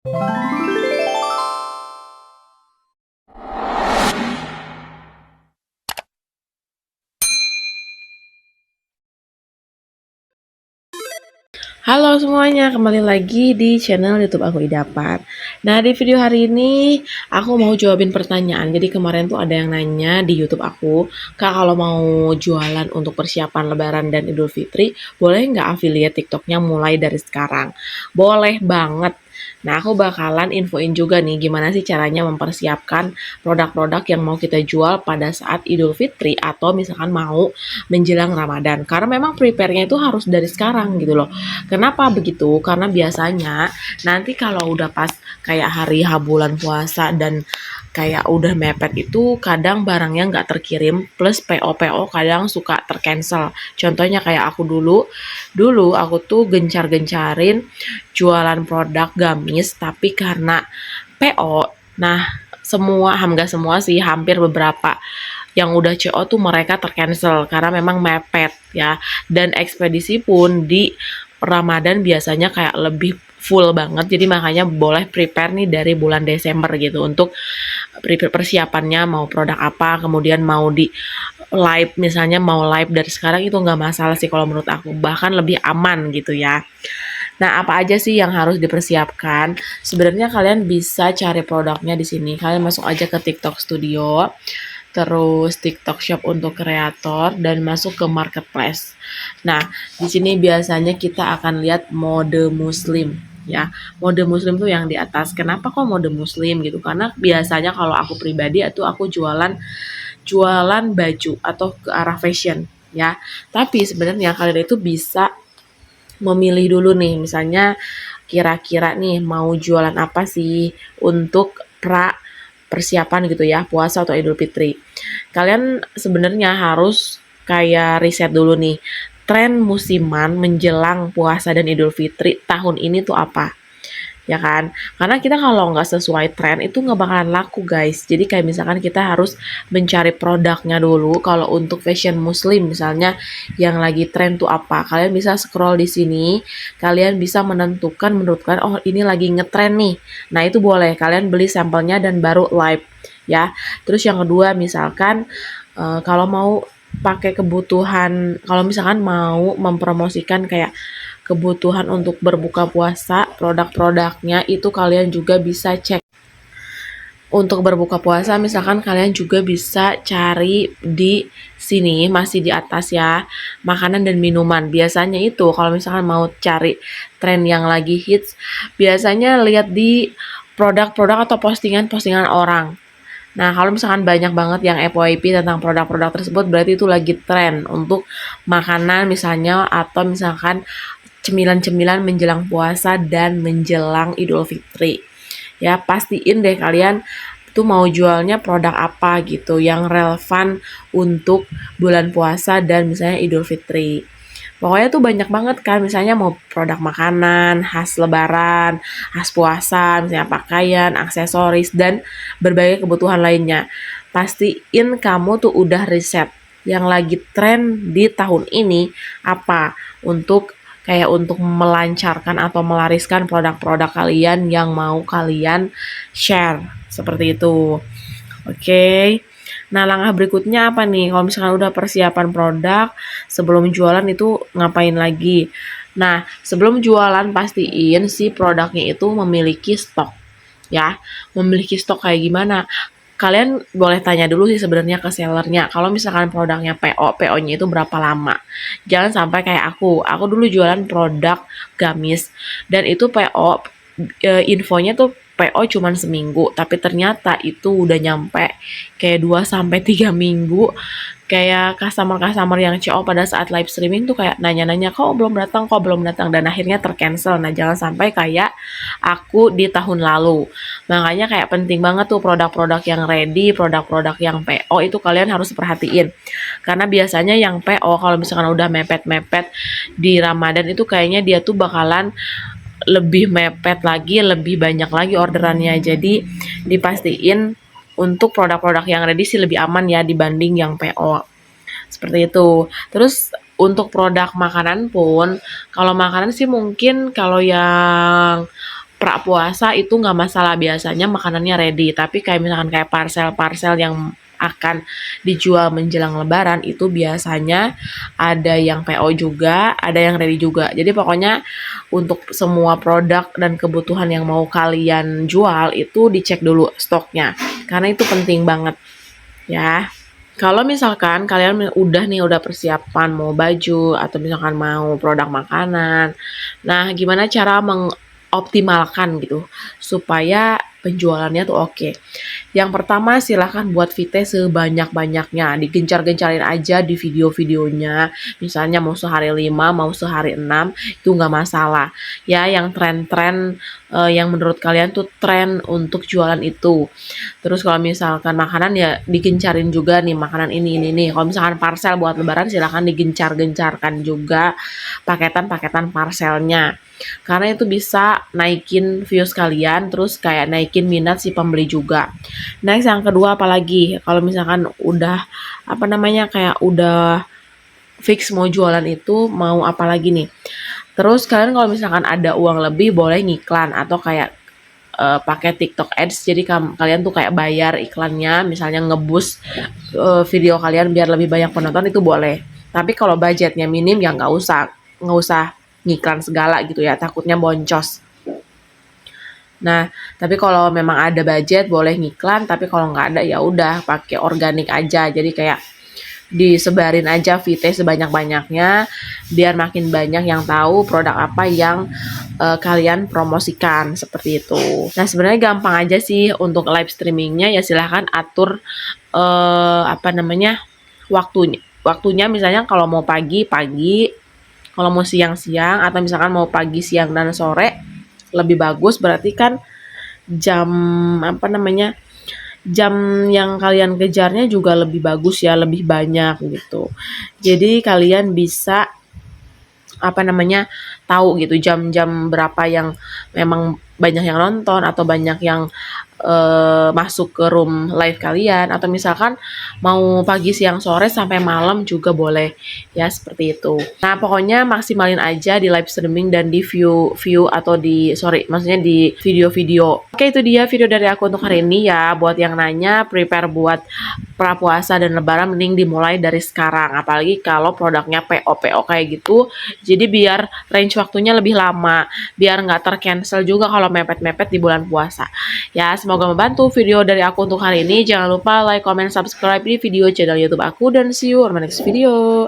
Halo semuanya, kembali lagi di channel YouTube aku Idapat. Nah, di video hari ini aku mau jawabin pertanyaan. Jadi kemarin tuh ada yang nanya di YouTube aku, Kak kalau mau jualan untuk persiapan Lebaran dan Idul Fitri, boleh nggak affiliate TikToknya mulai dari sekarang? Boleh banget. Nah, aku bakalan infoin juga nih gimana sih caranya mempersiapkan produk-produk yang mau kita jual pada saat Idul Fitri atau misalkan mau menjelang Ramadan. Karena memang prepare-nya itu harus dari sekarang gitu loh. Kenapa begitu? Karena biasanya nanti kalau udah pas kayak hari bulan puasa dan kayak udah mepet itu kadang barangnya nggak terkirim plus PO kadang suka tercancel. Contohnya kayak aku dulu aku tuh gencar-gencarin jualan produk gamis tapi karena PO, nah semua, nggak semua sih, hampir beberapa yang udah CO tuh mereka tercancel karena memang mepet ya. Dan ekspedisi pun di Ramadan biasanya kayak lebih full banget, jadi makanya boleh prepare nih dari bulan Desember gitu untuk prepare persiapannya mau produk apa, kemudian mau di live, misalnya mau live dari sekarang itu nggak masalah sih kalau menurut aku, bahkan lebih aman gitu ya. Nah, apa aja sih yang harus dipersiapkan? Sebenarnya kalian bisa cari produknya di sini. Kalian masuk aja ke TikTok Studio, terus TikTok Shop untuk kreator dan masuk ke marketplace. Nah, di sini biasanya kita akan lihat mode muslim ya. Mode muslim tuh yang di atas. Kenapa kok mode muslim gitu? Karena biasanya kalau aku pribadi itu aku jualan baju atau ke arah fashion ya. Tapi sebenarnya kalian itu bisa memilih dulu nih, misalnya kira-kira nih mau jualan apa sih untuk persiapan gitu ya, puasa atau Idul Fitri. Kalian sebenarnya harus kayak riset dulu nih, tren musiman menjelang puasa dan Idul Fitri tahun ini tuh apa, ya kan? Karena kita kalau nggak sesuai tren itu nggak bakalan laku guys. Jadi kayak misalkan kita harus mencari produknya dulu. Kalau untuk fashion muslim misalnya yang lagi tren tuh apa, kalian bisa scroll di sini, kalian bisa menentukan oh ini lagi ngetren nih. Nah itu boleh kalian beli sampelnya dan baru live ya. Terus yang kedua misalkan kalau mau pakai kebutuhan, kalau misalkan mau mempromosikan kayak kebutuhan untuk berbuka puasa, produk-produknya itu kalian juga bisa cek. Untuk berbuka puasa misalkan kalian juga bisa cari di sini, masih di atas ya, makanan dan minuman. Biasanya itu kalau misalkan mau cari tren yang lagi hits, biasanya lihat di produk-produk atau postingan-postingan orang. Nah, kalau misalkan banyak banget yang FYP tentang produk-produk tersebut, berarti itu lagi tren untuk makanan misalnya, atau misalkan cemilan-cemilan menjelang puasa dan menjelang Idul Fitri. Ya, pastiin deh kalian tuh mau jualnya produk apa gitu yang relevan untuk bulan puasa dan misalnya Idul Fitri. Pokoknya tuh banyak banget kan, misalnya mau produk makanan, khas lebaran, khas puasa, misalnya pakaian, aksesoris, dan berbagai kebutuhan lainnya. Pastiin kamu tuh udah riset yang lagi tren di tahun ini apa, untuk kayak untuk melancarkan atau melariskan produk-produk kalian yang mau kalian share. Seperti itu. Oke. Nah, langkah berikutnya apa nih? Kalau misalkan udah persiapan produk, sebelum jualan itu ngapain lagi? Nah, sebelum jualan pastiin si produknya itu memiliki stok ya. Memiliki stok kayak gimana? Kalian boleh tanya dulu sih sebenarnya ke sellernya. Kalau misalkan produknya PO-nya itu berapa lama. Jangan sampai kayak aku dulu jualan produk gamis dan itu PO, infonya tuh PO cuman seminggu, tapi ternyata itu udah nyampe kayak 2 sampai 3 minggu. Kayak customer-customer yang CO pada saat live streaming tuh kayak nanya-nanya, kok belum datang, dan akhirnya tercancel. Nah, jangan sampai kayak aku di tahun lalu. Makanya kayak penting banget tuh produk-produk yang ready, produk-produk yang PO itu kalian harus perhatiin. Karena biasanya yang PO kalau misalkan udah mepet-mepet di Ramadan itu kayaknya dia tuh bakalan lebih mepet lagi, lebih banyak lagi orderannya. Jadi dipastiin untuk produk-produk yang ready sih lebih aman ya dibanding yang PO. Seperti itu. Terus untuk produk makanan pun, kalau makanan sih mungkin kalau yang pra puasa itu nggak masalah, biasanya makanannya ready. Tapi kayak misalkan kayak parcel-parcel yang akan dijual menjelang lebaran itu biasanya ada yang PO juga, ada yang ready juga. Jadi pokoknya untuk semua produk dan kebutuhan yang mau kalian jual itu dicek dulu stoknya. Karena itu penting banget ya. Kalau misalkan kalian udah persiapan mau baju atau misalkan mau produk makanan, nah gimana cara mengoptimalkan gitu supaya penjualannya tuh oke. Yang pertama silahkan buat VT sebanyak-banyaknya, digencar-gencarin aja di video-videonya. Misalnya mau sehari 5, mau sehari 6, itu nggak masalah. Ya, yang tren-tren yang menurut kalian tuh tren untuk jualan itu. Terus kalau misalkan makanan ya digencarin juga nih makanan ini nih. Kalau misalkan parcel buat lebaran silahkan digencar-gencarkan juga paketan-paketan parcelnya. Karena itu bisa naikin views kalian, terus kayak naikin minat si pembeli juga. Next yang kedua apalagi kalau misalkan udah kayak udah fix mau jualan itu mau apa lagi nih. Terus kalian kalau misalkan ada uang lebih boleh ngiklan atau kayak pakai TikTok Ads. Jadi kalian tuh kayak bayar iklannya, misalnya ngeboost video kalian biar lebih banyak penonton itu boleh. Tapi kalau budgetnya minim ya nggak usah ngiklan segala gitu ya, takutnya boncos. Nah, tapi kalau memang ada budget boleh ngiklan, tapi kalau nggak ada ya udah pakai organik aja. Jadi kayak disebarin aja VT sebanyak-banyaknya biar makin banyak yang tahu produk apa yang kalian promosikan seperti itu. Nah, sebenarnya gampang aja sih untuk live streamingnya, ya silahkan atur waktunya. Waktunya misalnya kalau mau pagi, kalau mau siang, atau misalkan mau pagi, siang, dan sore lebih bagus berarti kan jam jam yang kalian kejarnya juga lebih bagus ya, lebih banyak gitu. Jadi kalian bisa tahu gitu jam-jam berapa yang memang banyak yang nonton atau banyak yang masuk ke room live kalian, atau misalkan mau pagi, siang, sore sampai malam juga boleh ya, seperti itu. Nah, pokoknya maksimalin aja di live streaming dan di view atau maksudnya di video-video. Oke, itu dia video dari aku untuk hari ini ya. Buat yang nanya prepare buat prapuasa dan lebaran mending dimulai dari sekarang, apalagi kalau produknya PO kayak gitu. Jadi biar range waktunya lebih lama, biar nggak tercancel juga kalau mepet-mepet di bulan puasa. Ya, semoga membantu video dari aku untuk hari ini. Jangan lupa like, comment, subscribe di video channel YouTube aku, dan see you on my next video.